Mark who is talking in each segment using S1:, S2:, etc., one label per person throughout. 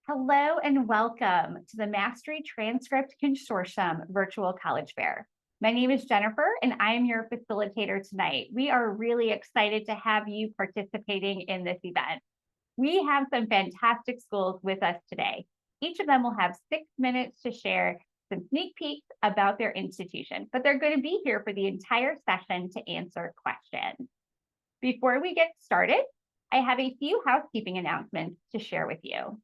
S1: Hello and welcome to the Mastery Transcript Consortium Virtual College Fair. My name is Jennifer and I am your facilitator tonight. We are really excited to have you participating in this event. We have some fantastic schools with us today. Each of them will have 6 minutes to share some sneak peeks about their institution, but they're going to be here for the entire session to answer questions. Before we get started, I have a few housekeeping announcements to share with you.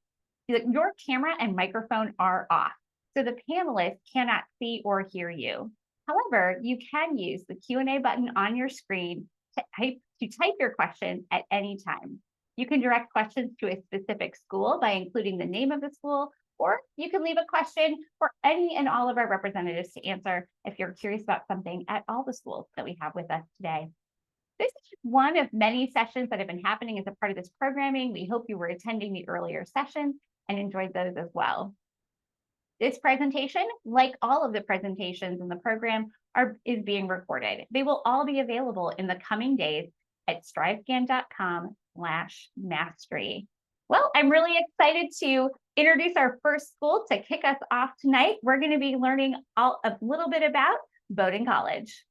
S1: Your camera and microphone are off, so the panelists cannot see or hear you. However, you can use the Q&A button on your screen to type your questions at any time. You can direct questions to a specific school by including the name of the school, or you can leave a question for any and all of our representatives to answer if you're curious about something at all the schools that we have with us today. This is one of many sessions that have been happening as a part of this programming. We hope you were attending the earlier sessions and enjoyed those as well. This presentation, like all of the presentations in the program, is being recorded. They will all be available in the coming days at strivescan.com/mastery. Well, I'm really excited to introduce our first school to kick us off tonight. We're going to be learning a little bit about Bowdoin College.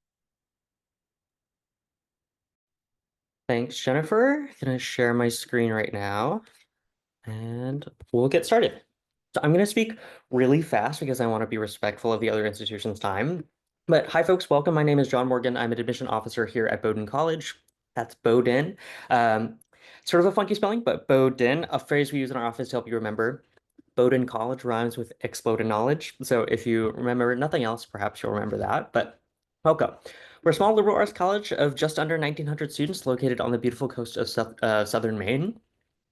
S2: Thanks, Jennifer. I'm going to share my screen right now and we'll get started. So I'm going to speak really fast because I want to be respectful of the other institution's time. But hi, folks. Welcome. My name is John Morgan. I'm an admission officer here at Bowdoin College. That's Bowdoin. Sort of a funky spelling, but Bowdoin, a phrase we use in our office to help you remember. Bowdoin College rhymes with explode in knowledge. So if you remember nothing else, perhaps you'll remember that. But welcome. We're a small liberal arts college of just under 1,900 students located on the beautiful coast of southern Maine.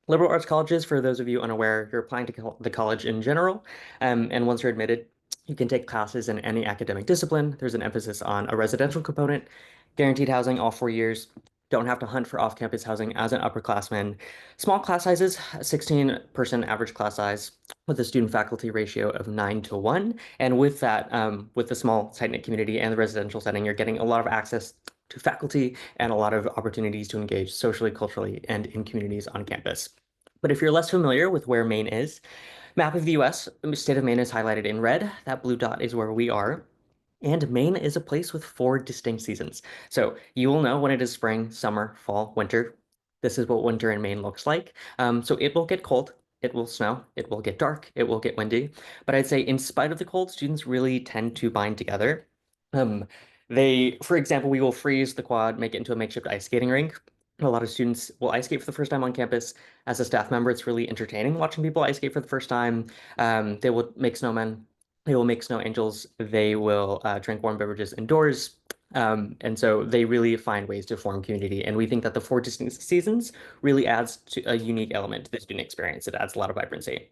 S2: Liberal arts colleges, for those of you unaware, you're applying to the college in general. And once you're admitted, you can take classes in any academic discipline. There's an emphasis on a residential component, guaranteed housing all 4 years. Don't have to hunt for off-campus housing as an upperclassman. Small class sizes, 16-person average class size with a student-faculty ratio of 9:1. And with that, with the small, tight-knit community and the residential setting, you're getting a lot of access to faculty and a lot of opportunities to engage socially, culturally, and in communities on campus. But if you're less familiar with where Maine is, map of the US, the state of Maine is highlighted in red. That blue dot is where we are. And Maine is a place with 4 distinct seasons. So you will know when it is spring, summer, fall, winter. This is what winter in Maine looks like. So it will get cold, it will snow, it will get dark, it will get windy. But I'd say in spite of the cold, students really tend to bind together. For example, we will freeze the quad, make it into a makeshift ice skating rink. A lot of students will ice skate for the first time on campus. As a staff member, it's really entertaining watching people ice skate for the first time. They will make snowmen. They will make snow angels. They will drink warm beverages indoors. And so they really find ways to form community. And we think that the 4 distinct seasons really adds to a unique element to the student experience. It adds a lot of vibrancy.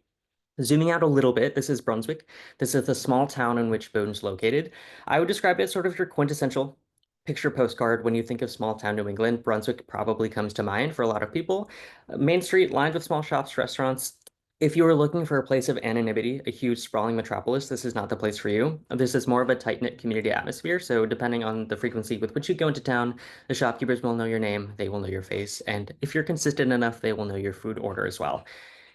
S2: Zooming out a little bit, this is Brunswick. This is the small town in which Bowdoin's located. I would describe it as sort of your quintessential picture postcard. When you think of small town New England, Brunswick probably comes to mind for a lot of people. Main Street lined with small shops, restaurants. If you were looking for a place of anonymity, a huge sprawling metropolis, this is not the place for you. This is more of a tight-knit community atmosphere. So depending on the frequency with which you go into town, the shopkeepers will know your name, they will know your face, and if you're consistent enough, they will know your food order as well.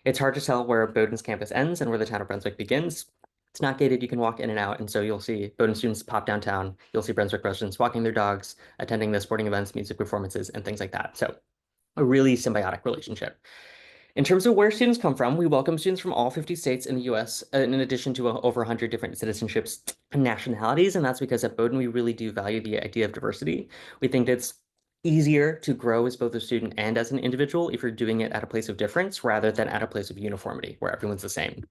S2: It's hard to tell where Bowdoin's campus ends and where the town of Brunswick begins. It's not gated, you can walk in and out, and so you'll see Bowdoin students pop downtown, you'll see Brunswick residents walking their dogs, attending the sporting events, music performances, and things like that. So a really symbiotic relationship. In terms of where students come from, we welcome students from all 50 states in the US, in addition to over 100 different citizenships and nationalities, and that's because at Bowdoin we really do value the idea of diversity. We think it's easier to grow as both a student and as an individual if you're doing it at a place of difference rather than at a place of uniformity where everyone's the same.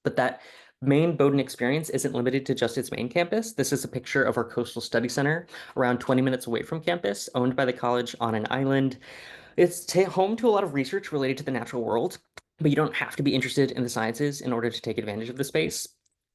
S2: But that main Bowdoin experience isn't limited to just its main campus. This is a picture of our Coastal Study Center, around 20 minutes away from campus, owned by the college on an island. It's home to a lot of research related to the natural world, but you don't have to be interested in the sciences in order to take advantage of the space.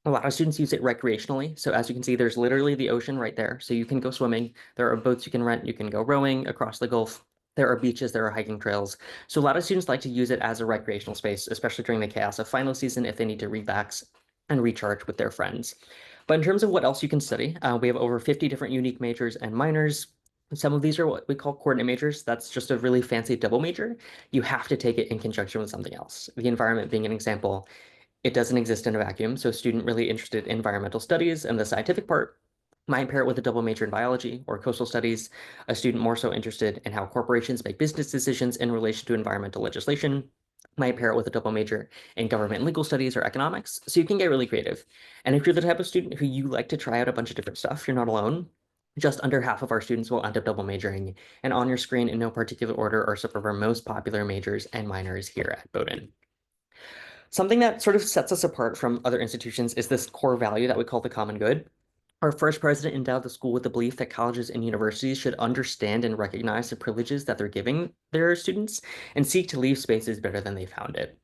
S2: A lot of students use it recreationally. So as you can see, there's literally the ocean right there. So you can go swimming. There are boats you can rent. You can go rowing across the Gulf. There are beaches, there are hiking trails. So a lot of students like to use it as a recreational space, especially during the chaos of final season if they need to relax and recharge with their friends. But in terms of what else you can study, we have over 50 different unique majors and minors. Some of these are what we call coordinate majors. That's just a really fancy double major. You have to take it in conjunction with something else. The environment being an example, it doesn't exist in a vacuum. So a student really interested in environmental studies and the scientific part might pair it with a double major in biology or coastal studies. A student more so interested in how corporations make business decisions in relation to environmental legislation might pair it with a double major in government and legal studies or economics. So you can get really creative. And if you're the type of student who you like to try out a bunch of different stuff, you're not alone. Just under half of our students will end up double majoring. And on your screen, in no particular order, are some of our most popular majors and minors here at Bowdoin. Something that sort of sets us apart from other institutions is this core value that we call the common good. Our first president endowed the school with the belief that colleges and universities should understand and recognize the privileges that they're giving their students and seek to leave spaces better than they found it.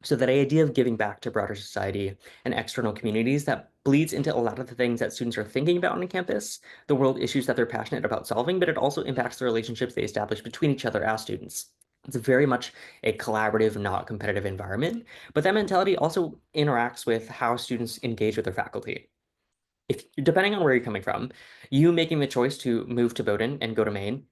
S2: So that idea of giving back to broader society and external communities that bleeds into a lot of the things that students are thinking about on campus, the world issues that they're passionate about solving, but it also impacts the relationships they establish between each other as students. It's very much a collaborative, not competitive environment, but that mentality also interacts with how students engage with their faculty. If depending on where you're coming from, you making the choice to move to Bowdoin and go to Maine,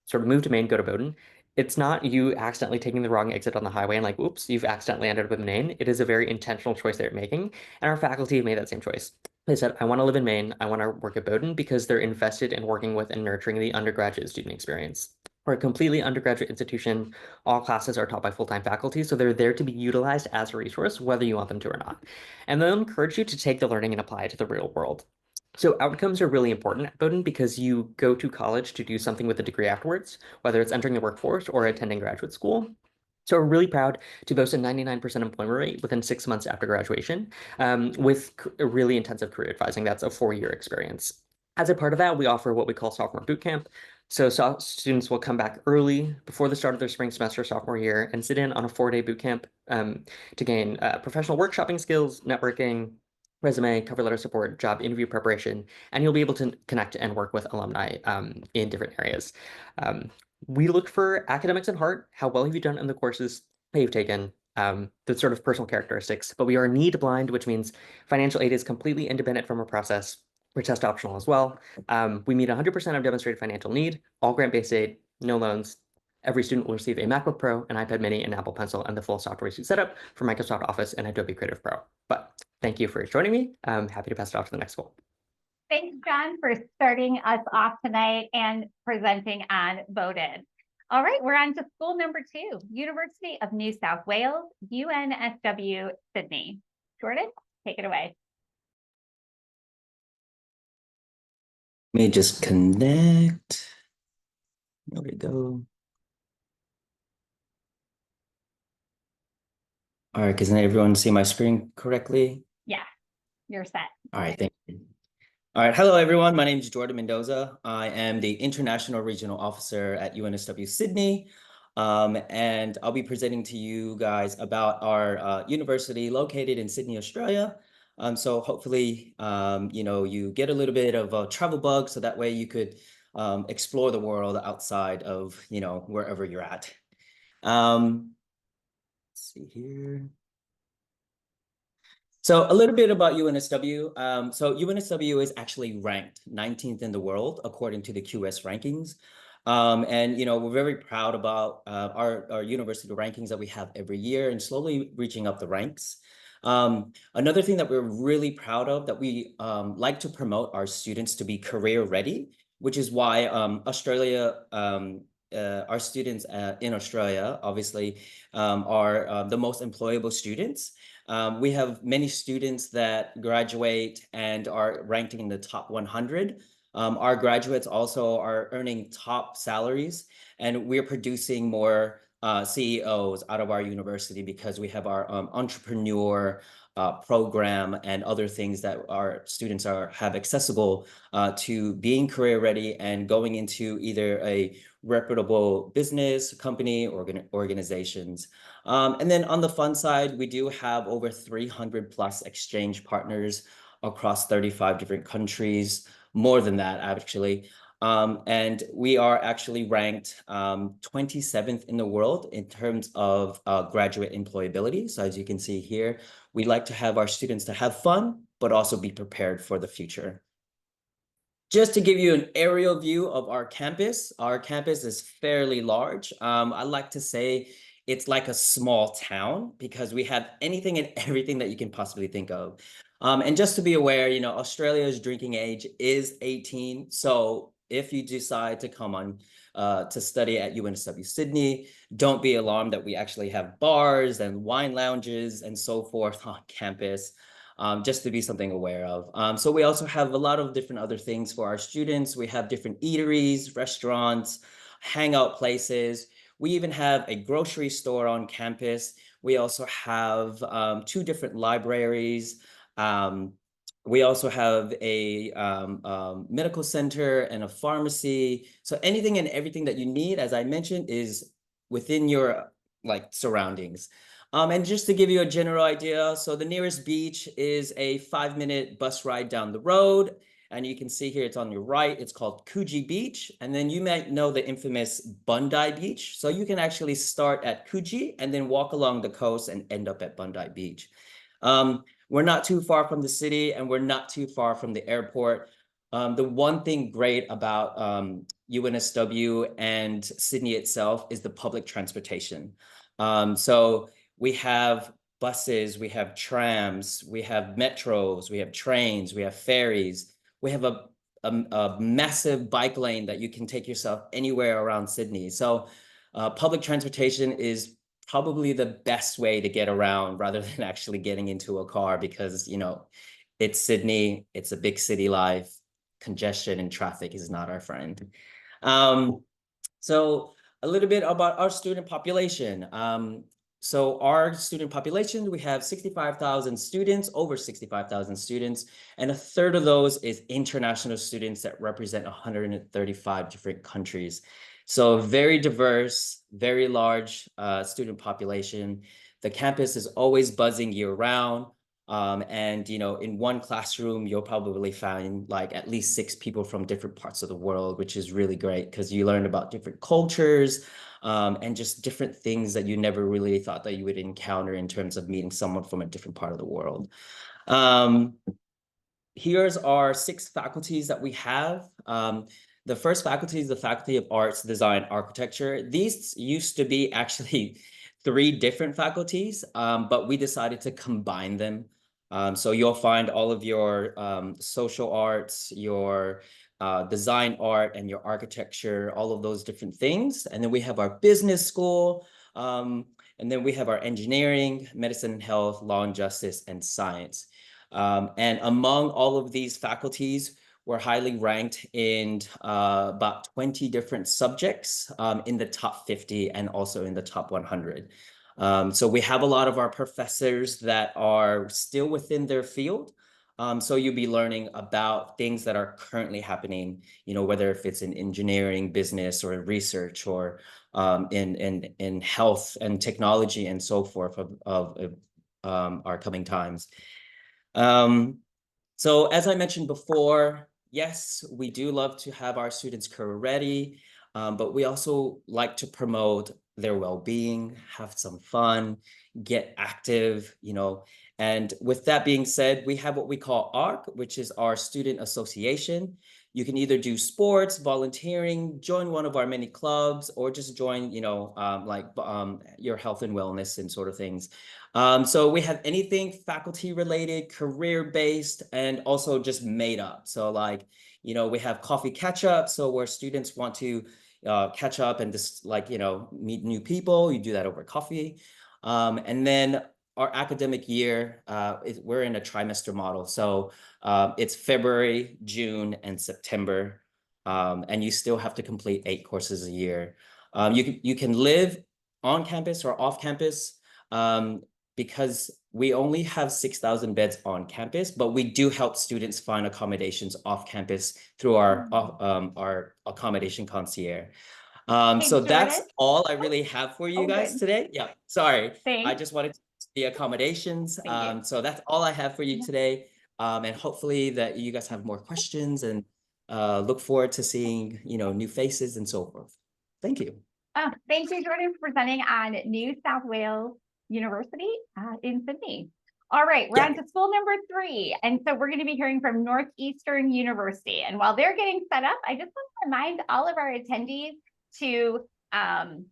S2: sort of move to Maine, go to Bowdoin, it's not you accidentally taking the wrong exit on the highway and like, oops, you've accidentally ended up in Maine. It is a very intentional choice that you're making. And our faculty have made that same choice. They said, I want to live in Maine. I want to work at Bowdoin because they're invested in working with and nurturing the undergraduate student experience. We're a completely undergraduate institution. All classes are taught by full-time faculty, so they're there to be utilized as a resource, whether you want them to or not. And they'll encourage you to take the learning and apply it to the real world. So outcomes are really important at Bowdoin because you go to college to do something with a degree afterwards, whether it's entering the workforce or attending graduate school. So we're really proud to boast a 99% employment rate within 6 months after graduation, with a really intensive career advising. That's a 4-year experience. As a part of that, we offer what we call sophomore boot camp. So students will come back early before the start of their spring semester sophomore year and sit in on a 4-day boot camp to gain professional workshopping skills, networking, resume, cover letter support, job interview preparation, and you'll be able to connect and work with alumni in different areas. We look for academics and heart. How well have you done in the courses that you've taken? The sort of personal characteristics, but we are need blind, which means financial aid is completely independent from a process. We're test optional as well. We meet 100% of demonstrated financial need, all grant-based aid, no loans. Every student will receive a MacBook Pro, an iPad Mini, an Apple Pencil, and the full software suite setup for Microsoft Office and Adobe Creative Pro. But thank you for joining me. I'm happy to pass it off to the next school.
S1: Thanks, John, for starting us off tonight and presenting on Bowdoin. All right, we're on to school number 2, University of New South Wales, UNSW, Sydney. Jordan, take it away.
S3: Let me just connect. There we go. All right, can everyone see my screen correctly?
S1: Yeah, you're set.
S3: All right, thank you. All right, hello everyone. My name is Jordan Mendoza. I am the International Regional Officer at UNSW Sydney. And I'll be presenting to you guys about our university located in Sydney, Australia. So hopefully, you get a little bit of a travel bug so that way you could explore the world outside of, wherever you're at. Let's see here. So a little bit about UNSW. So UNSW is actually ranked 19th in the world according to the QS rankings. And we're very proud about our university rankings that we have every year and slowly reaching up the ranks. Another thing that we're really proud of that we like to promote our students to be career ready, which is why Australia, our students in Australia obviously are the most employable students. We have many students that graduate and are ranked in the top 100. Our graduates also are earning top salaries, and we're producing more CEOs out of our university because we have our entrepreneur program and other things that our students have accessible to being career ready and going into either a reputable business, company, or organizations. And then on the fund side, we do have over 300 plus exchange partners across 35 different countries, more than that actually. And we are actually ranked 27th in the world in terms of graduate employability. So as you can see here, we like to have our students to have fun, but also be prepared for the future. Just to give you an aerial view of our campus is fairly large. I like to say it's like a small town because we have anything and everything that you can possibly think of. And just to be aware, you know, Australia's drinking age is 18. So if you decide to come on to study at UNSW Sydney, don't be alarmed that we actually have bars and wine lounges and so forth on campus. Just to be something aware of. So we also have a lot of different other things for our students. We have different eateries, restaurants, hangout places. We even have a grocery store on campus. We also have 2 different libraries. We also have a medical center and a pharmacy. So anything and everything that you need, as I mentioned, is within your surroundings. And just to give you a general idea, so the nearest beach is a 5-minute bus ride down the road. And you can see here, it's on your right, it's called Coogee Beach. And then you might know the infamous Bondi Beach. So you can actually start at Coogee and then walk along the coast and end up at Bondi Beach. We're not too far from the city and we're not too far from the airport. The one thing great about UNSW and Sydney itself is the public transportation. So we have buses, we have trams, we have metros, we have trains, we have ferries. We have a massive bike lane that you can take yourself anywhere around Sydney. So public transportation is probably the best way to get around rather than actually getting into a car because, you know, it's Sydney, it's a big city life, congestion and traffic is not our friend. So a little bit about our student population. So our student population, we have 65,000 students, over 65,000 students, and a third of those is international students that represent 135 different countries. So very diverse, very large student population. The campus is always buzzing year round. And, you know, in one classroom, you'll probably find like at least 6 people from different parts of the world, which is really great because you learn about different cultures, and just different things that you never really thought that you would encounter in terms of meeting someone from a different part of the world. Here's our 6 faculties that we have. The first faculty is the Faculty of Arts, Design, Architecture. These used to be actually 3 different faculties, but we decided to combine them. So you'll find all of your social arts, your design art, and your architecture, all of those different things. And then we have our business school, and then we have our engineering, medicine and health, law and justice, and science. And among all of these faculties, we're highly ranked in about 20 different subjects in the top 50 and also in the top 100. So we have a lot of our professors that are still within their field. So you'll be learning about things that are currently happening, you know, whether if it's in engineering, business, or research, or in health and technology and so forth of our coming times. So as I mentioned before, yes, we do love to have our students career ready, but we also like to promote their well-being, have some fun, get active, you know. And with that being said, we have what we call ARC, which is our student association. You can either do sports, volunteering, join one of our many clubs, or just join, you know, your health and wellness and sort of things. So we have anything faculty related, career based, and also just made up. So like, you know, we have coffee catch up. So where students want to catch up and just like, you know, meet new people, you do that over coffee. And then our academic year, we're in a trimester model. So it's February, June, and September. And you still have to complete 8 courses a year. You can live on campus or off campus. Because we only have 6,000 beds on campus, but we do help students find accommodations off campus through our accommodation concierge. So that's all I really have for you guys today. Yeah, sorry.
S1: Thanks.
S3: I just wanted to the accommodations. So that's all I have for you today. And hopefully that you guys have more questions and look forward to seeing, you know, new faces and so forth. Thank you.
S1: Thank you, Jordan, for presenting on New South Wales University in Sydney. All right, we're
S3: Yeah.
S1: on to school number 3. And so we're going to be hearing from Northeastern University. And while they're getting set up, I just want to remind all of our attendees to definitely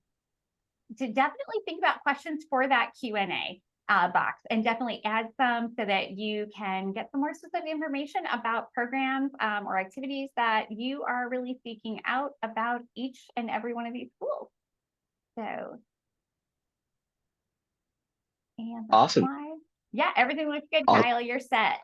S1: think about questions for that Q&A box, and definitely add some so that you can get some more specific information about programs or activities that you are really seeking out about each and every one of these schools. So, and the
S4: Awesome.
S1: slide. Yeah, everything looks good,
S4: Aw-
S1: Kyle. You're set.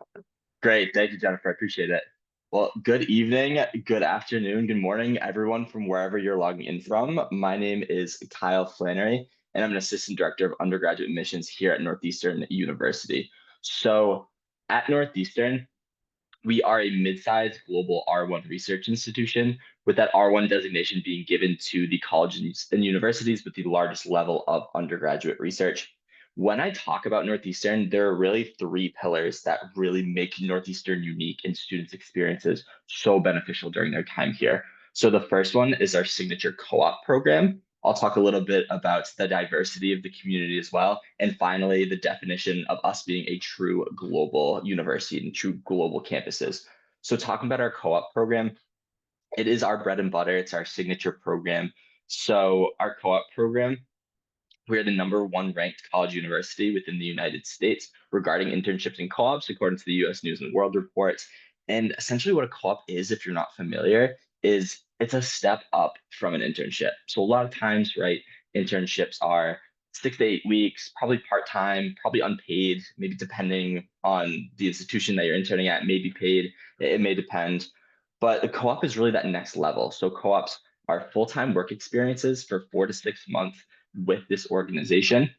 S4: Great. Thank you, Jennifer. I appreciate it. Well, good evening, good afternoon, good morning, everyone from wherever you're logging in from. My name is Kyle Flannery, and I'm an assistant director of undergraduate admissions here at Northeastern University. So at Northeastern, we are a mid-sized global R1 research institution, with that R1 designation being given to the colleges and universities with the largest level of undergraduate research. When I talk about Northeastern, there are really 3 pillars that really make Northeastern unique and students' experiences so beneficial during their time here. So the first one is our signature co-op program. I'll talk a little bit about the diversity of the community as well. And finally, the definition of us being a true global university and true global campuses. So talking about our co-op program, it is our bread and butter. It's our signature program. So our co-op program, we're the #1 ranked college university within the United States regarding internships and co-ops, according to the US News and World Report. And essentially what a co-op is, if you're not familiar, is it's a step up from an internship. So a lot of times, right, internships are 6 to 8 weeks, probably part-time, probably unpaid, maybe depending on the institution that you're interning at, maybe paid, it may depend. But the co-op is really that next level. So co-ops are full-time work experiences for 4 to 6 months with this organization.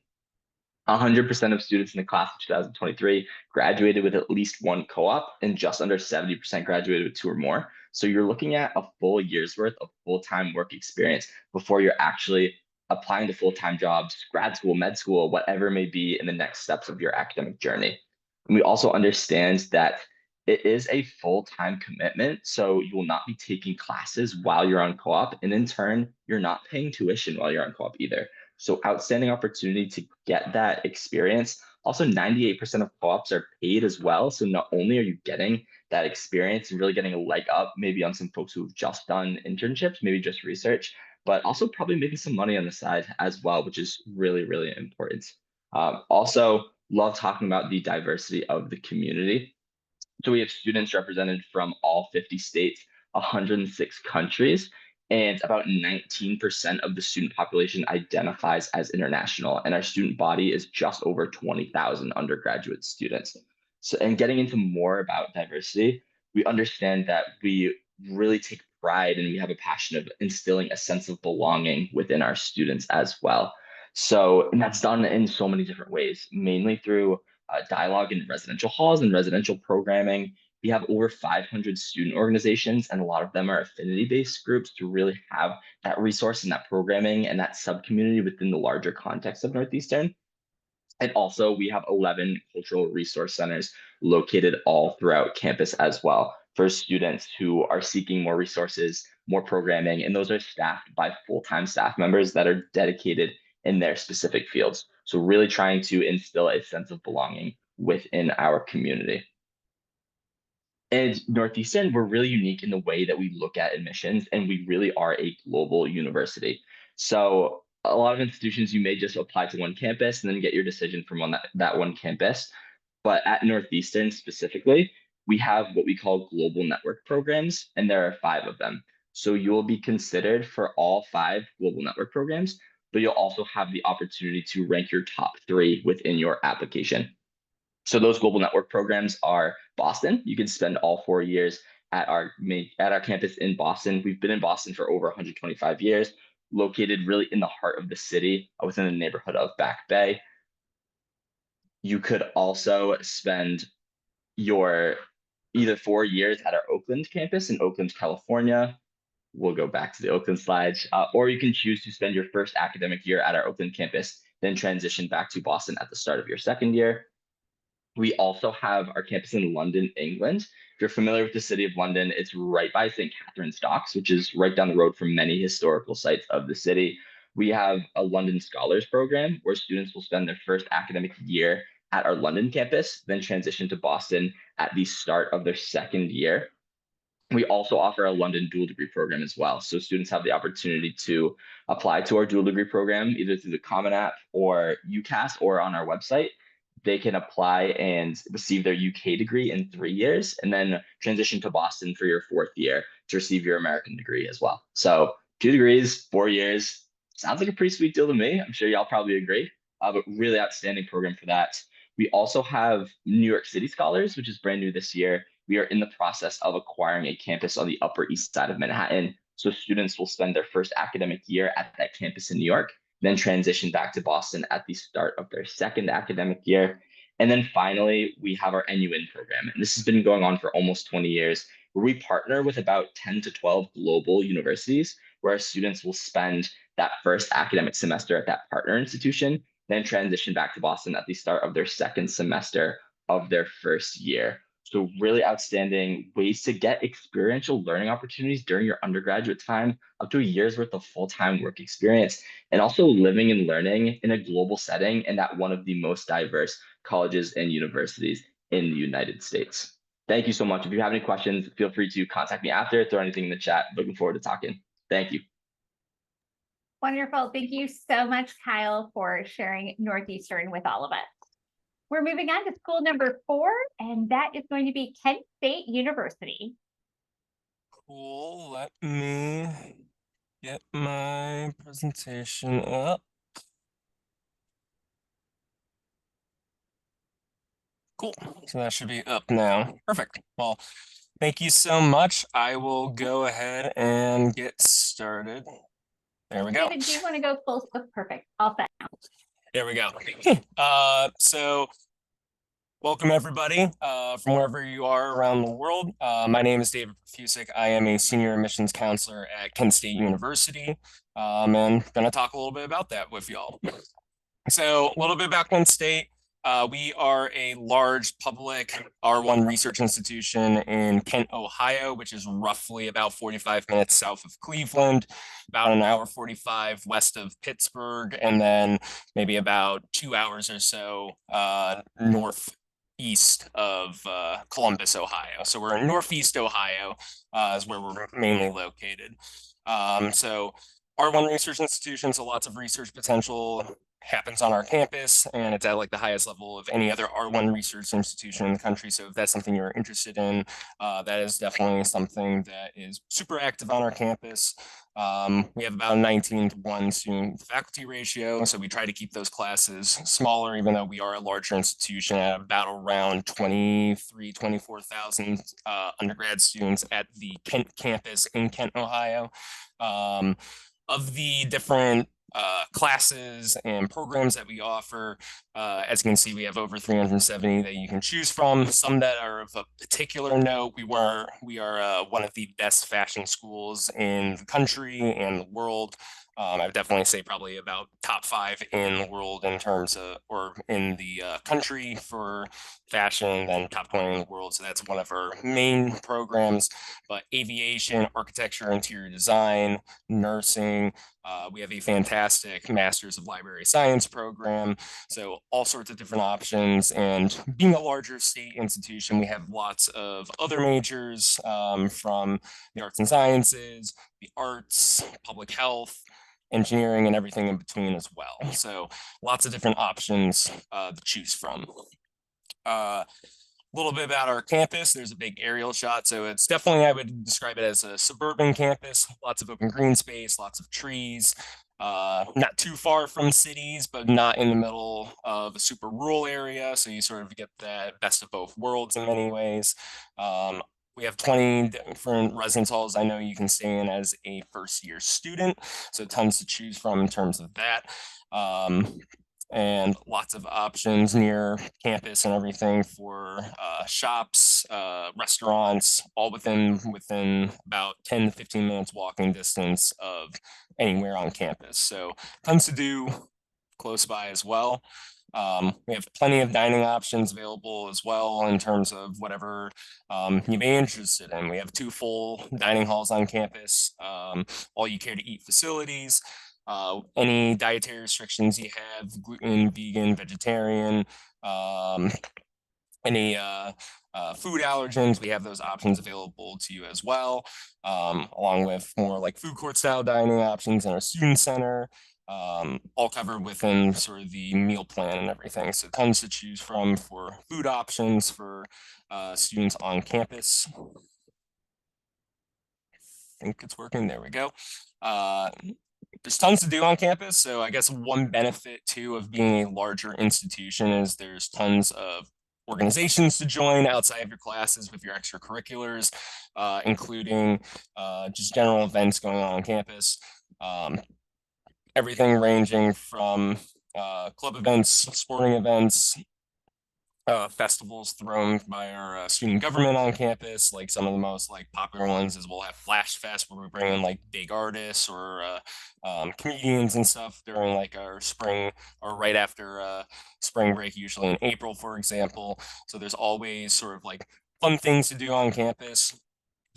S4: 100% of students in the class of 2023 graduated with at least 1 co-op, and just under 70% graduated with 2 or more. So you're looking at a full year's worth of full-time work experience before you're actually applying to full-time jobs, grad school, med school, whatever it may be in the next steps of your academic journey. And we also understand that it is a full-time commitment, so you will not be taking classes while you're on co-op, and in turn, you're not paying tuition while you're on co-op either. So outstanding opportunity to get that experience. Also, 98% of co-ops are paid as well. So not only are you getting that experience and really getting a leg up, maybe on some folks who've just done internships, maybe just research, but also probably making some money on the side as well, which is really, really important. Also, love talking about the diversity of the community. So we have students represented from all 50 states, 106 countries, and about 19% of the student population identifies as international. And our student body is just over 20,000 undergraduate students. So, and getting into more about diversity, we understand that we really take pride and we have a passion of instilling a sense of belonging within our students as well. So, and that's done in so many different ways, mainly through dialogue in residential halls and residential programming. We have over 500 student organizations, and a lot of them are affinity-based groups to really have that resource and that programming and that sub-community within the larger context of Northeastern. And also, we have 11 cultural resource centers located all throughout campus as well for students who are seeking more resources, more programming, and those are staffed by full-time staff members that are dedicated in their specific fields. So really trying to instill a sense of belonging within our community. And Northeastern, we're really unique in the way that we look at admissions, and we really are a global university. So a lot of institutions, you may just apply to one campus and then get your decision from that one campus. But at Northeastern specifically, we have what we call global network programs, and there are 5 of them. So you will be considered for all 5 global network programs, but you'll also have the opportunity to rank your top 3 within your application. So those global network programs are Boston. You can spend all 4 years at our campus in Boston. We've been in Boston for over 125 years, located really in the heart of the city, within the neighborhood of Back Bay. You could also spend your either 4 years at our Oakland campus in Oakland, California. We'll go back to the Oakland slides, or you can choose to spend your first academic year at our Oakland campus, then transition back to Boston at the start of your second year. We also have our campus in London, England. If you're familiar with the city of London, it's right by St. Catherine's Docks, which is right down the road from many historical sites of the city. We have a London Scholars Program where students will spend their first academic year at our London campus, then transition to Boston at the start of their second year. We also offer a London dual degree program as well. So students have the opportunity to apply to our dual degree program either through the Common App or UCAS or on our website. They can apply and receive their UK degree in 3 years and then transition to Boston for your 4th year to receive your American degree as well. So 2 degrees, 4 years, sounds like a pretty sweet deal to me. I'm sure y'all probably agree, but really outstanding program for that. We also have New York City Scholars, which is brand new this year. We are in the process of acquiring a campus on the Upper East Side of Manhattan. So students will spend their first academic year at that campus in New York, then transition back to Boston at the start of their second academic year. And then finally, we have our NUN program. And this has been going on for almost 20 years, where we partner with about 10 to 12 global universities, where our students will spend that first academic semester at that partner institution, then transition back to Boston at the start of their second semester of their first year. So really outstanding ways to get experiential learning opportunities during your undergraduate time, up to a year's worth of full-time work experience, and also living and learning in a global setting and at one of the most diverse colleges and universities in the United States. Thank you so much. If you have any questions, feel free to contact me after, throw anything in the chat. Looking forward to talking. Thank you.
S1: Wonderful. Thank you so much, Kyle, for sharing Northeastern with all of us. We're moving on to school number 4, and that is going to be Kent State University.
S5: Cool. Let me get my presentation up. Cool. So that should be up now. Perfect. Well, thank you so much. I will go ahead and get started. There we go.
S1: David, do you want to go full? Oh, perfect. All set now.
S5: There we go. So welcome everybody from wherever you are around the world. My name is David Profusik. I am a senior admissions counselor at Kent State University, and gonna talk a little bit about that with y'all. So a little bit about Kent State. We are a large public R1 research institution in Kent, Ohio, which is roughly about 45 minutes south of Cleveland, about an hour 45 west of Pittsburgh, and then maybe about 2 hours or so northeast of Columbus, Ohio. So we're in Northeast Ohio is where we're mainly located. So R1 research institution, so lots of research potential happens on our campus, and it's at like the highest level of any other R1 research institution in the country. So if that's something you're interested in, that is definitely something that is super active on our campus. We have about a 19-to-1 student faculty ratio, so we try to keep those classes smaller, even though we are a larger institution at about around 24,000 undergrad students at the Kent campus in Kent, Ohio. Of the different classes and programs that we offer, as you can see, we have over 370 that you can choose from. Some that are of a particular note. We are one of the best fashion schools in the country and the world. I would definitely say probably about top 5 in the world in terms of, or in the country for fashion, then top 20 in the world. So that's one of our main programs. But aviation, architecture, interior design, nursing. We have a fantastic Master's of Library Science program. So all sorts of different options. And being a larger state institution, we have lots of other majors from the arts and sciences, the arts, public health, engineering, and everything in between as well. So lots of different options to choose from. A little bit about our campus. There's a big aerial shot. So it's definitely, I would describe it as a suburban campus, lots of open green space, lots of trees, not too far from cities, but not in the middle of a super rural area. So you sort of get that best of both worlds in many ways. We have 20 different residence halls I know you can stay in as a first-year student, so tons to choose from in terms of that. And lots of options near campus and everything for shops, restaurants, all within about 10 to 15 minutes walking distance of anywhere on campus. So tons to do close by as well. We have plenty of dining options available as well in terms of whatever you may be interested in. We have 2 full dining halls on campus, all you care to eat facilities. Any dietary restrictions you have, gluten, vegan, vegetarian, any food allergens, we have those options available to you as well, along with more like food court style dining options in our student center, all covered within sort of the meal plan and everything. So tons to choose from for food options for students on campus. I think it's working. There we go. There's tons to do on campus. So I guess one benefit too of being a larger institution is there's tons of organizations to join outside of your classes with your extracurriculars, including just general events going on campus. Everything ranging from club events, sporting events, festivals thrown by our student government on campus. Like some of the most like popular ones is we'll have Flash Fest where we bring in like big artists or comedians and stuff during like our spring or right after spring break, usually in April, for example. So there's always sort of like fun things to do on campus.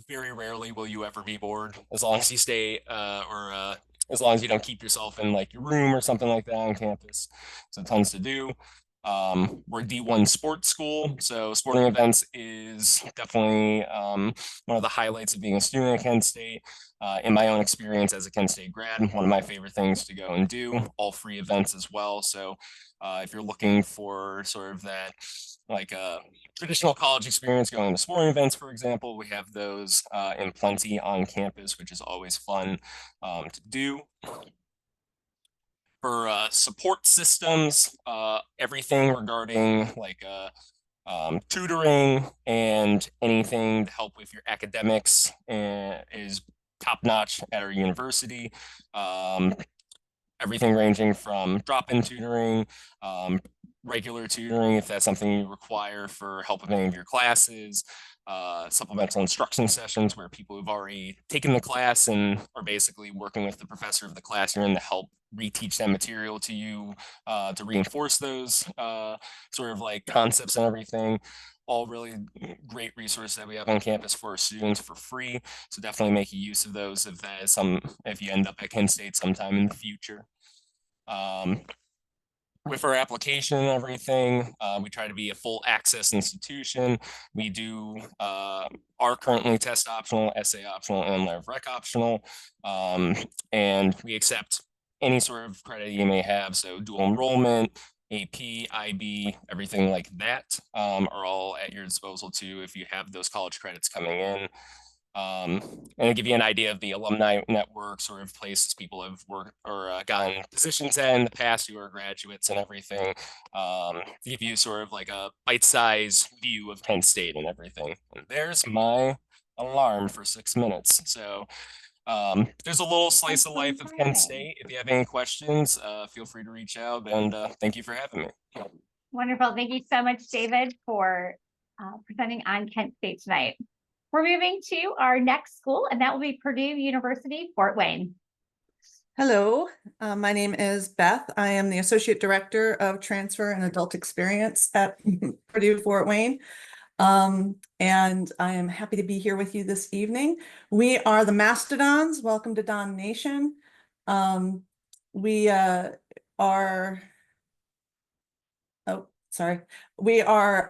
S5: Very rarely will you ever be bored as long as you stay as long as you don't keep yourself in like your room or something like that on campus. So tons to do. We're D1 sports school, so sporting events is definitely one of the highlights of being a student at Kent State. In my own experience as a Kent State grad, one of my favorite things to go and do, all free events as well. So if you're looking for sort of that like traditional college experience going to sporting events, for example, we have those in plenty on campus, which is always fun to do. For support systems, everything regarding like tutoring and anything to help with your academics is top notch at our university. Everything ranging from drop-in tutoring, regular tutoring, if that's something you require for help with any of your classes, supplemental instruction sessions where people who've already taken the class and are basically working with the professor of the class you're in to help reteach that material to you to reinforce those sort of like concepts and everything. All really great resources that we have on campus for our students for free. So definitely make use of those if that is if you end up at Kent State sometime in the future. With our application and everything, we try to be a full access institution. We do are currently test optional, essay optional, and Lev Rec optional. And we accept any sort of credit you may have. So dual enrollment, AP, IB, everything like that are all at your disposal too if you have those college credits coming in. And to give you an idea of the alumni network, sort of places people have worked or gotten positions at in the past who are graduates and everything, to give you sort of like a bite-sized view of Kent State and everything. And there's my alarm for 6 minutes. So there's a little slice of life of Kent State. If you have any questions, feel free to reach out, and thank you for having me.
S1: Wonderful. Thank you so much, David, for presenting on Kent State tonight. We're moving to our next school, and that will be Purdue University, Fort Wayne.
S6: Hello, my name is Beth. I am the Associate Director of Transfer and Adult Experience at Purdue Fort Wayne. And I am happy to be here with you this evening. We are the Mastodons. Welcome to Don Nation. We are, we are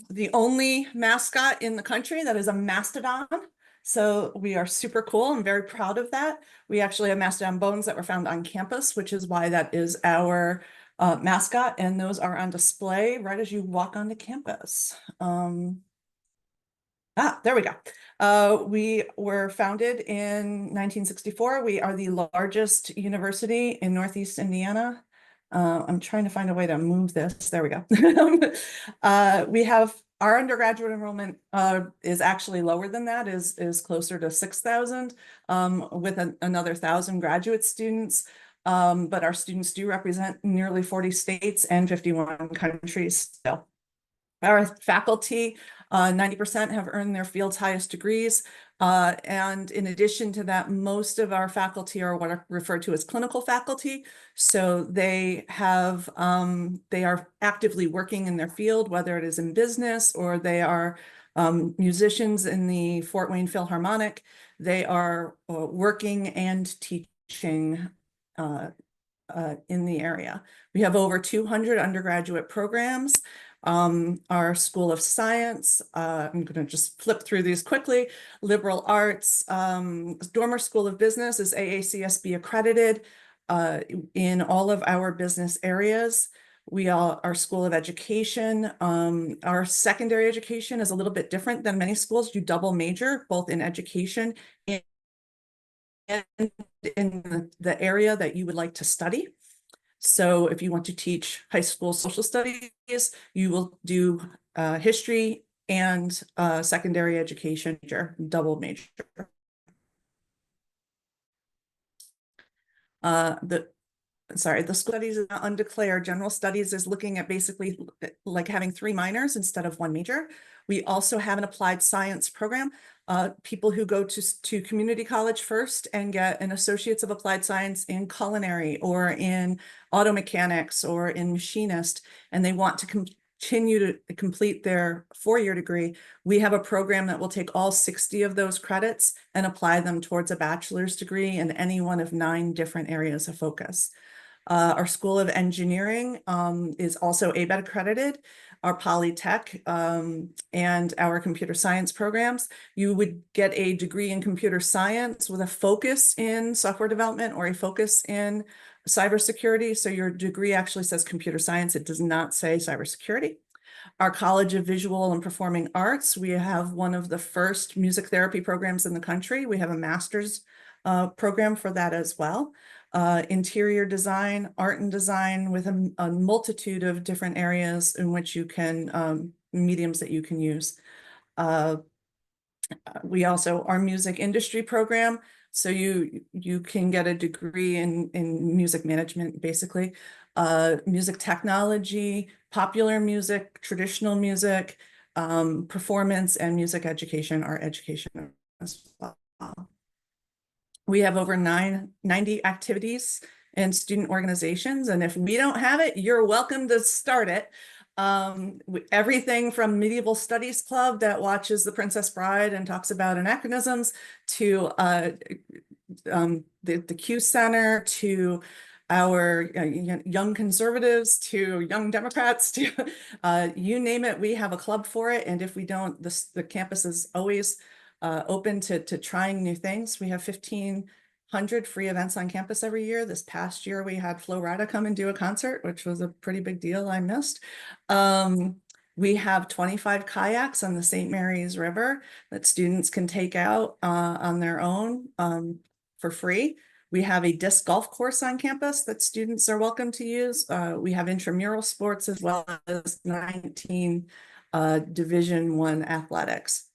S6: the only mascot in the country that is a mastodon. So we are super cool. I'm very proud of that. We actually have mastodon bones that were found on campus, which is why that is our mascot. And those are on display right as you walk onto campus. There we go. We were founded in 1964. We are the largest university in Northeast Indiana. I'm trying to find a way to move this. There we go. We have our undergraduate enrollment is actually lower than that, is closer to 6,000 with another 1,000 graduate students. But our students do represent nearly 40 states and 51 countries still. Our faculty, 90% have earned their field's highest degrees. And in addition to that, most of our faculty are what are referred to as clinical faculty. So they have, they are actively working in their field, whether it is in business or they are musicians in the Fort Wayne Philharmonic. They are working and teaching in the area. We have over 200 undergraduate programs. Our School of Science, I'm going to just flip through these quickly. Liberal Arts, Dormer School of Business is AACSB accredited in all of our business areas. Our School of Education, our secondary education is a little bit different than many schools. You double major, both in education and in the area that you would like to study. So if you want to teach high school social studies, you will do history and secondary education major, double major. The school studies is not undeclared. General studies is looking at basically like having 3 minors instead of 1 major. We also have an applied science program. People who go to community college first and get an associates of applied science in culinary or in auto mechanics or in machinist, and they want to continue to complete their 4-year degree, we have a program that will take all 60 of those credits and apply them towards a bachelor's degree in any one of 9 different areas of focus. Our School of Engineering is also ABET accredited. Our Polytech and our computer science programs, you would get a degree in computer science with a focus in software development or a focus in cybersecurity. So your degree actually says computer science. It does not say cybersecurity. Our College of Visual and Performing Arts, we have one of the first music therapy programs in the country. We have a master's program for that as well. Interior design, art and design with a multitude of different areas in which you can, mediums that you can use. We also, our music industry program, so you can get a degree in music management, basically. Music technology, popular music, traditional music, performance, and music education are education as well. We have over 90 activities and student organizations, and if we don't have it, you're welcome to start it. Everything from Medieval Studies Club that watches The Princess Bride and talks about anachronisms to the Q Center to our young conservatives to young Democrats to you name it, we have a club for it. And if we don't, the campus is always open to trying new things. We have 1,500 free events on campus every year. This past year, we had Flo Rida come and do a concert, which was a pretty big deal. I missed. We have 25 kayaks on the St. Mary's River that students can take out on their own for free. We have a disc golf course on campus that students are welcome to use. We have intramural sports as well as 19 Division I athletics.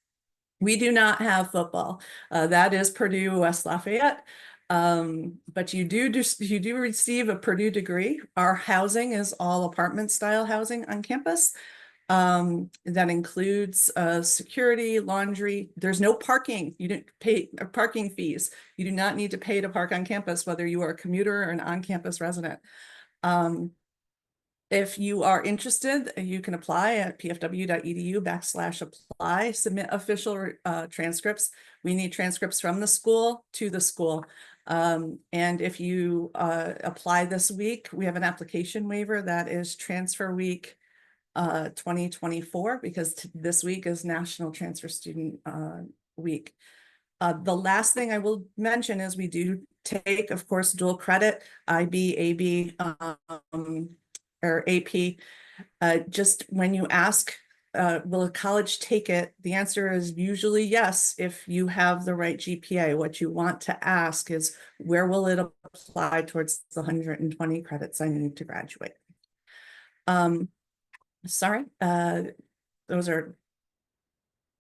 S6: We do not have football. That is Purdue West Lafayette. But you do receive a Purdue degree. Our housing is all apartment style housing on campus. That includes security, laundry. There's no parking. You don't pay parking fees. You do not need to pay to park on campus, whether you are a commuter or an on-campus resident. If you are interested, you can apply at pfw.edu/apply, submit official transcripts. We need transcripts from the school to the school. And if you apply this week, we have an application waiver that is Transfer Week 2024, because this week is National Transfer Student Week. The last thing I will mention is we do take, of course, dual credit, IB, AB, or AP. Just when you ask, will a college take it? The answer is usually yes, if you have the right GPA. What you want to ask is, where will it apply towards the 120 credits I need to graduate? Sorry, those are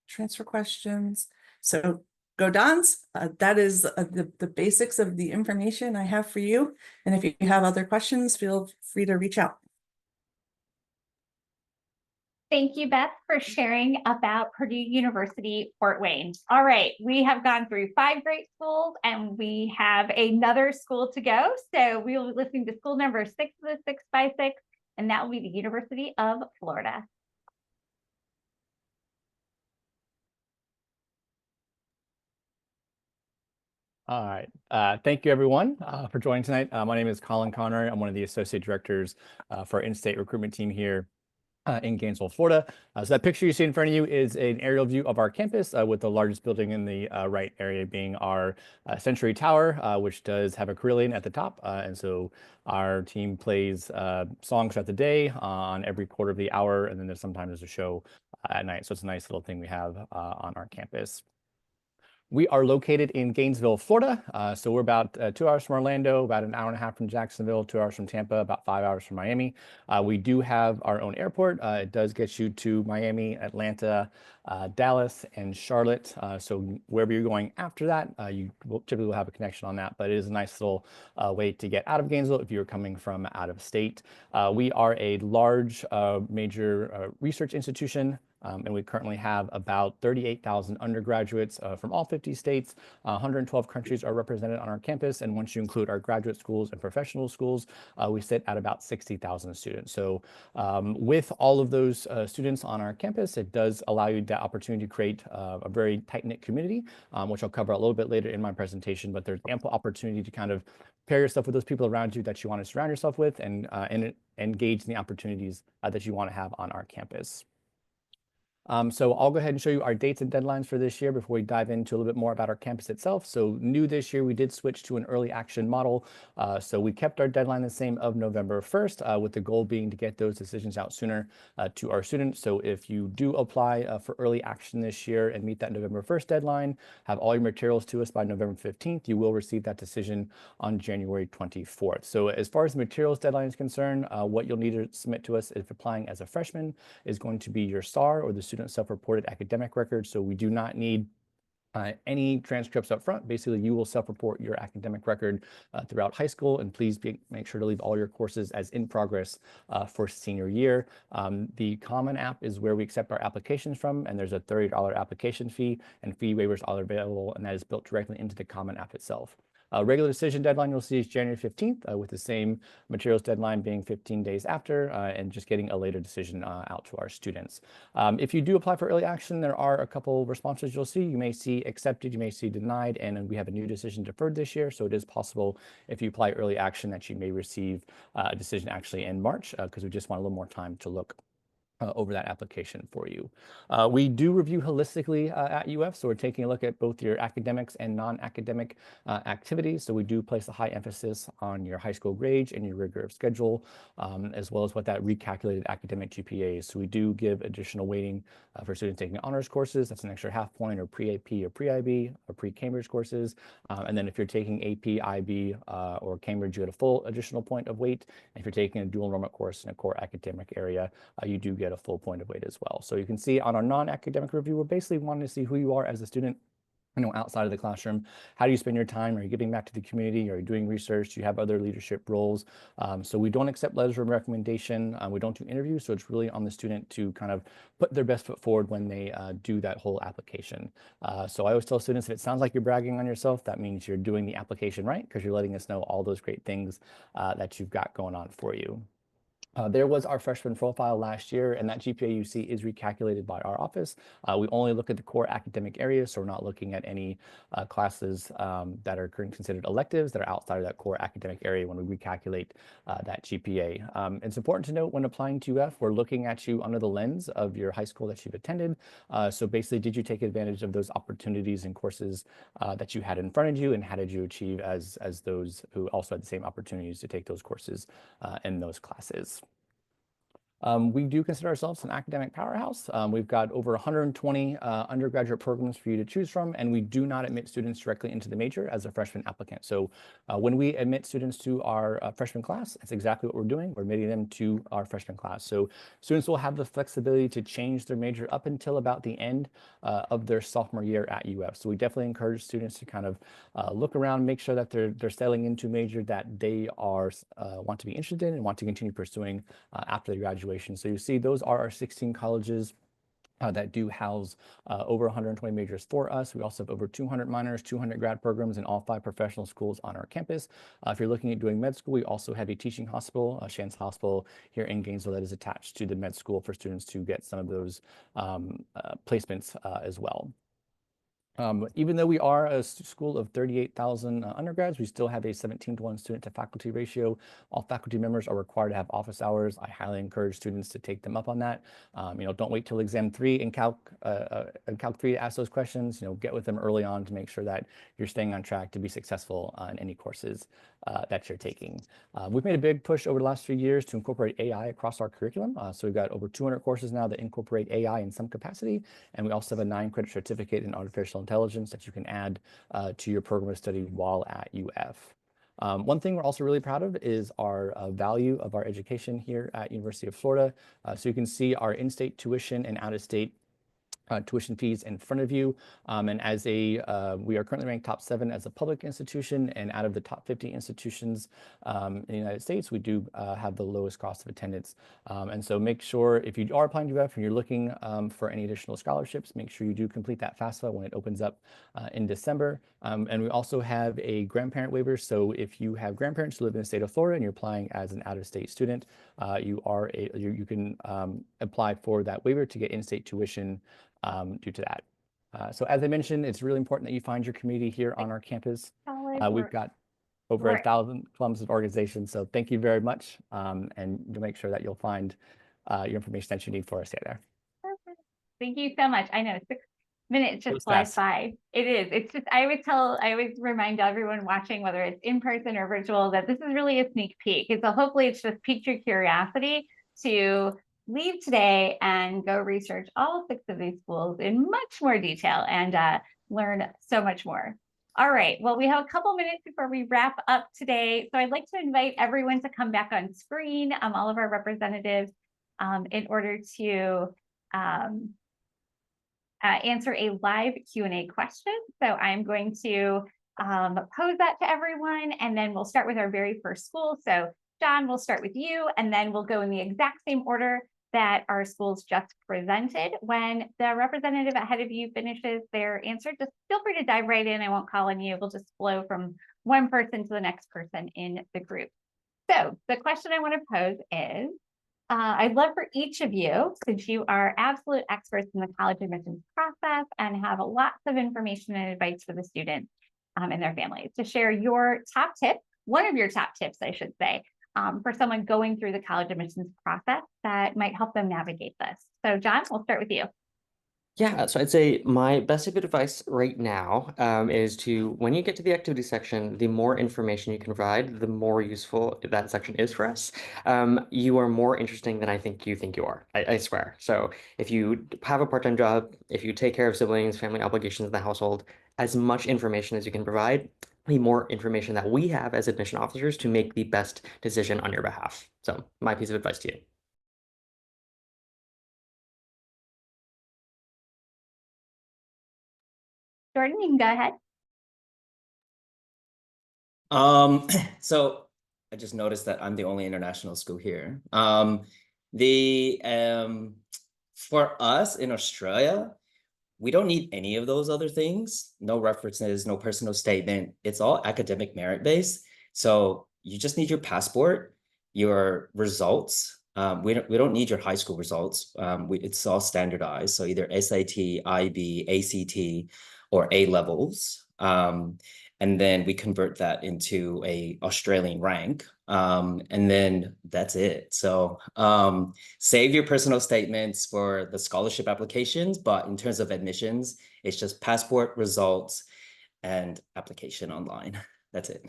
S6: transfer questions. So go Dons, that is the basics of the information I have for you. And if you have other questions, feel free to reach out.
S1: Thank you, Beth, for sharing about Purdue University, Fort Wayne. All right, we have gone through 5 great schools and we have another school to go. So we will be listening to school number 6 of the 6x6, and that will be the University of Florida.
S7: All right. Thank you, everyone, for joining tonight. My name is Colin Connery. I'm one of the associate directors for our in-state recruitment team here in Gainesville, Florida. So that picture you see in front of you is an aerial view of our campus, with the largest building in the right area being our Century Tower, which does have a carillon at the top. And so our team plays songs throughout the day on every quarter of the hour, and then there's a show at night. So it's a nice little thing we have on our campus. We are located in Gainesville, Florida. So we're about 2 hours from Orlando, about an hour and a half from Jacksonville, 2 hours from Tampa, about 5 hours from Miami. We do have our own airport. It does get you to Miami, Atlanta, Dallas, and Charlotte. So wherever you're going after that, you will typically have a connection on that, but it is a nice little way to get out of Gainesville if you're coming from out of state. We are a large major research institution. And we currently have about 38,000 undergraduates from all 50 states. 112 countries are represented on our campus. And once you include our graduate schools and professional schools, we sit at about 60,000 students. So with all of those students on our campus, it does allow you the opportunity to create a very tight-knit community, which I'll cover a little bit later in my presentation. But there's ample opportunity to kind of pair yourself with those people around you that you want to surround yourself with, and engage in the opportunities that you want to have on our campus. So I'll go ahead and show you our dates and deadlines for this year before we dive into a little bit more about our campus itself. So new this year, we did switch to an early action model. So we kept our deadline the same of November 1st, with the goal being to get those decisions out sooner to our students. So if you do apply for early action this year and meet that November 1st deadline, have all your materials to us by November 15th, you will receive that decision on January 24th. So as far as the materials deadline is concerned, what you'll need to submit to us if applying as a freshman is going to be your SAR, or the student self-reported academic record. So we do not need any transcripts up front. Basically, you will self-report your academic record throughout high school, and please make sure to leave all your courses as in progress for senior year. The Common App is where we accept our applications from, and there's a $30 application fee, and fee waivers are available, and that is built directly into the Common App itself. Regular decision deadline you'll see is January 15th, with the same materials deadline being 15 days after, and just getting a later decision out to our students. If you do apply for early action, there are a couple responses you'll see. You may see accepted, you may see denied, and we have a new decision deferred this year. So it is possible if you apply early action that you may receive a decision actually in March, because we just want a little more time to look over that application for you. We do review holistically at UF, so we're taking a look at both your academics and non-academic activities. So we do place a high emphasis on your high school grades and your rigor of schedule, as well as what that recalculated academic GPA is. So we do give additional weighting for students taking honors courses. That's an extra half point, or pre-AP or pre-IB or pre-Cambridge courses. And then if you're taking AP, IB, or Cambridge, you get a full additional point of weight. And if you're taking a dual enrollment course in a core academic area, you do get a full point of weight as well. So you can see on our non-academic review, we're basically wanting to see who you are as a student, outside of the classroom. How do you spend your time? Are you giving back to the community? Are you doing research? Do you have other leadership roles? So we don't accept letters of recommendation. We don't do interviews. So it's really on the student to kind of put their best foot forward when they do that whole application. So I always tell students, if it sounds like you're bragging on yourself, that means you're doing the application right, because you're letting us know all those great things that you've got going on for you. There was our freshman profile last year, and that GPA you see is recalculated by our office. We only look at the core academic areas, so we're not looking at any classes that are considered electives that are outside of that core academic area when we recalculate that GPA. It's important to note when applying to UF, we're looking at you under the lens of your high school that you've attended. So basically, did you take advantage of those opportunities and courses that you had in front of you, and how did you achieve as those who also had the same opportunities to take those courses in those classes? We do consider ourselves an academic powerhouse. We've got over 120 undergraduate programs for you to choose from, and we do not admit students directly into the major as a freshman applicant. So when we admit students to our freshman class, that's exactly what we're doing. We're admitting them to our freshman class. So students will have the flexibility to change their major up until about the end of their sophomore year at UF. So we definitely encourage students to kind of look around, make sure that they're settling into a major that they are want to be interested in and want to continue pursuing after they graduate. So you see those are our 16 colleges that do house over 120 majors for us. We also have over 200 minors, 200 grad programs, and all 5 professional schools on our campus. If you're looking at doing med school, we also have a teaching hospital, Shands Hospital here in Gainesville, that is attached to the med school for students to get some of those placements as well. Even though we are a school of 38,000 undergrads, we still have a 17-to-1 student to faculty ratio. All faculty members are required to have office hours. I highly encourage students to take them up on that. Don't wait till exam 3 in Calc 3 to ask those questions. Get with them early on to make sure that you're staying on track to be successful in any courses that you're taking. We've made a big push over the last few years to incorporate AI across our curriculum. So we've got over 200 courses now that incorporate AI in some capacity. And we also have a 9-credit certificate in artificial intelligence that you can add to your program of study while at UF. One thing we're also really proud of is our value of our education here at University of Florida. So you can see our in-state tuition and out-of-state tuition fees in front of you. And as we are currently ranked top 7 as a public institution, and out of the top 50 institutions in the United States, we do have the lowest cost of attendance. And so make sure if you are applying to UF and you're looking for any additional scholarships, make sure you do complete that FAFSA when it opens up in December. And we also have a grandparent waiver. So if you have grandparents who live in the state of Florida and you're applying as an out-of-state student, you can apply for that waiver to get in-state tuition due to that. So as I mentioned, it's really important that you find your community here on our campus. We've got over 1,000 clubs of organizations. So thank you very much. And you'll make sure that you'll find your information that you need for us there.
S1: Perfect. Thank you so much. I know 6 minutes just
S7: Goes
S1: flies
S7: fast.
S1: by. It is. It's just, I always remind everyone watching, whether it's in person or virtual, that this is really a sneak peek. And so hopefully it's just piqued your curiosity to leave today and go research all 6 of these schools in much more detail and learn so much more. All right, well, we have a couple minutes before we wrap up today. So I'd like to invite everyone to come back on screen, all of our representatives, in order to answer a live Q&A question. So I'm going to pose that to everyone, and then we'll start with our very first school. So John, we'll start with you, and then we'll go in the exact same order that our schools just presented. When the representative ahead of you finishes their answer, just feel free to dive right in. I won't call on you. We'll just flow from one person to the next person in the group. So the question I want to pose is, I'd love for each of you, since you are absolute experts in the college admissions process and have lots of information and advice for the students and their families, to share your top tip, one of your top tips, I should say, for someone going through the college admissions process that might help them navigate this. So John, we'll start with you.
S2: Yeah, so I'd say my best bit of advice right now is to, when you get to the activity section, the more information you can provide, the more useful that section is for us. You are more interesting than I think you are, I swear. So if you have a part-time job, if you take care of siblings, family obligations in the household, as much information as you can provide, the more information that we have as admission officers to make the best decision on your behalf. So my piece of advice to you.
S1: Jordan, you can go ahead.
S3: So I just noticed that I'm the only international school here. For us in Australia, we don't need any of those other things. No references, no personal statement. It's all academic merit based. So you just need your passport, your results. We don't need your high school results. It's all standardized. So either SAT, IB, ACT, or A levels. And then we convert that into a Australian rank. And then that's it. So save your personal statements for the scholarship applications, but in terms of admissions, it's just passport, results, and application online. That's it.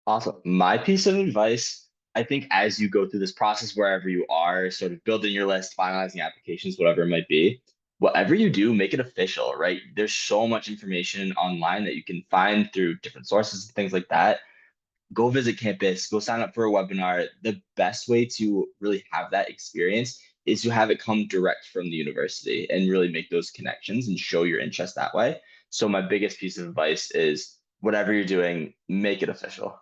S4: Awesome. My piece of advice, I think as you go through this process, wherever you are, sort of building your list, finalizing applications, whatever it might be, whatever you do, make it official, right? There's so much information online that you can find through different sources and things like that. Go visit campus, go sign up for a webinar. The best way to really have that experience is to have it come direct from the university and really make those connections and show your interest that way. So my biggest piece of advice is whatever you're doing, make it official.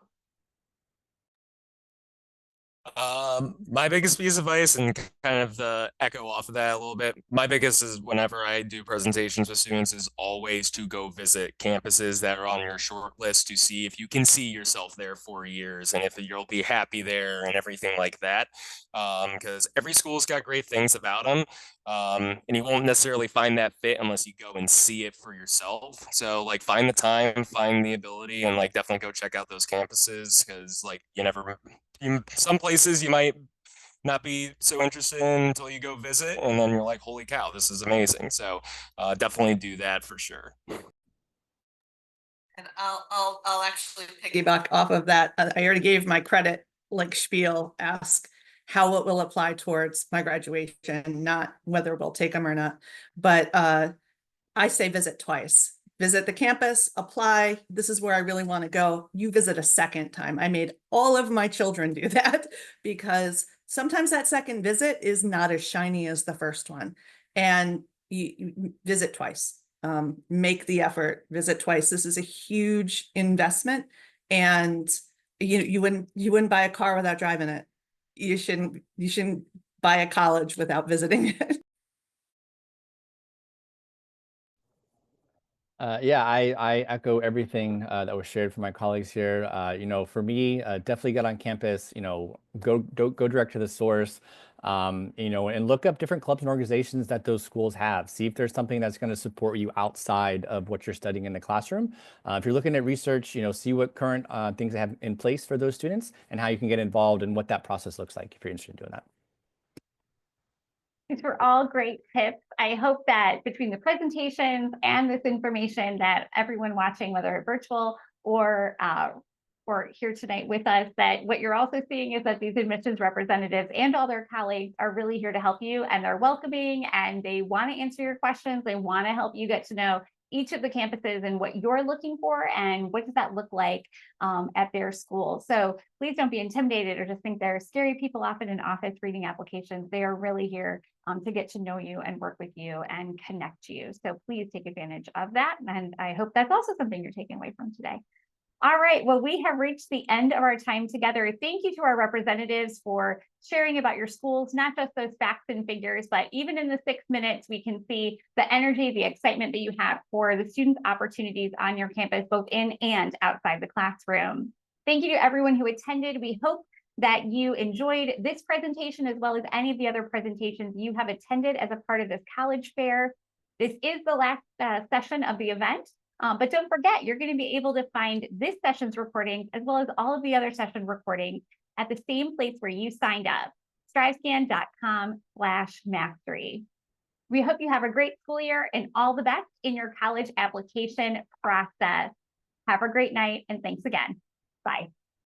S5: My biggest piece of advice, and kind of the echo off of that a little bit, my biggest is whenever I do presentations with students is always to go visit campuses that are on your short list to see if you can see yourself there for years and if you'll be happy there and everything like that. Because every school's got great things about them. And you won't necessarily find that fit unless you go and see it for yourself. So like find the time, find the ability, and like definitely go check out those campuses because like some places you might not be so interested in until you go visit, and then you're like, holy cow, this is amazing. So definitely do that for sure.
S6: And I'll actually piggyback off of that. I already gave my credit like spiel, ask how it will apply towards my graduation, not whether we'll take them or not. But I say visit twice. Visit the campus, apply. This is where I really want to go. You visit a second time. I made all of my children do that because sometimes that second visit is not as shiny as the first one. And you visit twice. Make the effort, visit twice. This is a huge investment, and you wouldn't buy a car without driving it. You shouldn't buy a college without visiting it.
S7: Yeah, I echo everything that was shared from my colleagues here. For me, definitely get on campus. Go direct to the source. And look up different clubs and organizations that those schools have. See if there's something that's going to support you outside of what you're studying in the classroom. If you're looking at research, see what current things they have in place for those students and how you can get involved and what that process looks like if you're interested in doing that.
S1: These were all great tips. I hope that between the presentations and this information that everyone watching, whether virtual or here tonight with us, that what you're also seeing is that these admissions representatives and all their colleagues are really here to help you, and they're welcoming, and they want to answer your questions. They want to help you get to know each of the campuses and what you're looking for and what does that look like at their school. So please don't be intimidated or just think they're scary people off in an office reading applications. They are really here to get to know you and work with you and connect you. So please take advantage of that. And I hope that's also something you're taking away from today. All right, well, we have reached the end of our time together. Thank you to our representatives for sharing about your schools, not just those facts and figures, but even in the 6 minutes, we can see the energy, the excitement that you have for the students' opportunities on your campus, both in and outside the classroom. Thank you to everyone who attended. We hope that you enjoyed this presentation as well as any of the other presentations you have attended as a part of this college fair. This is the last session of the event. But don't forget, you're going to be able to find this session's recording as well as all of the other session recordings at the same place where you signed up, strivescan.com/mastery. We hope you have a great school year and all the best in your college application process. Have a great night, and thanks again. Bye.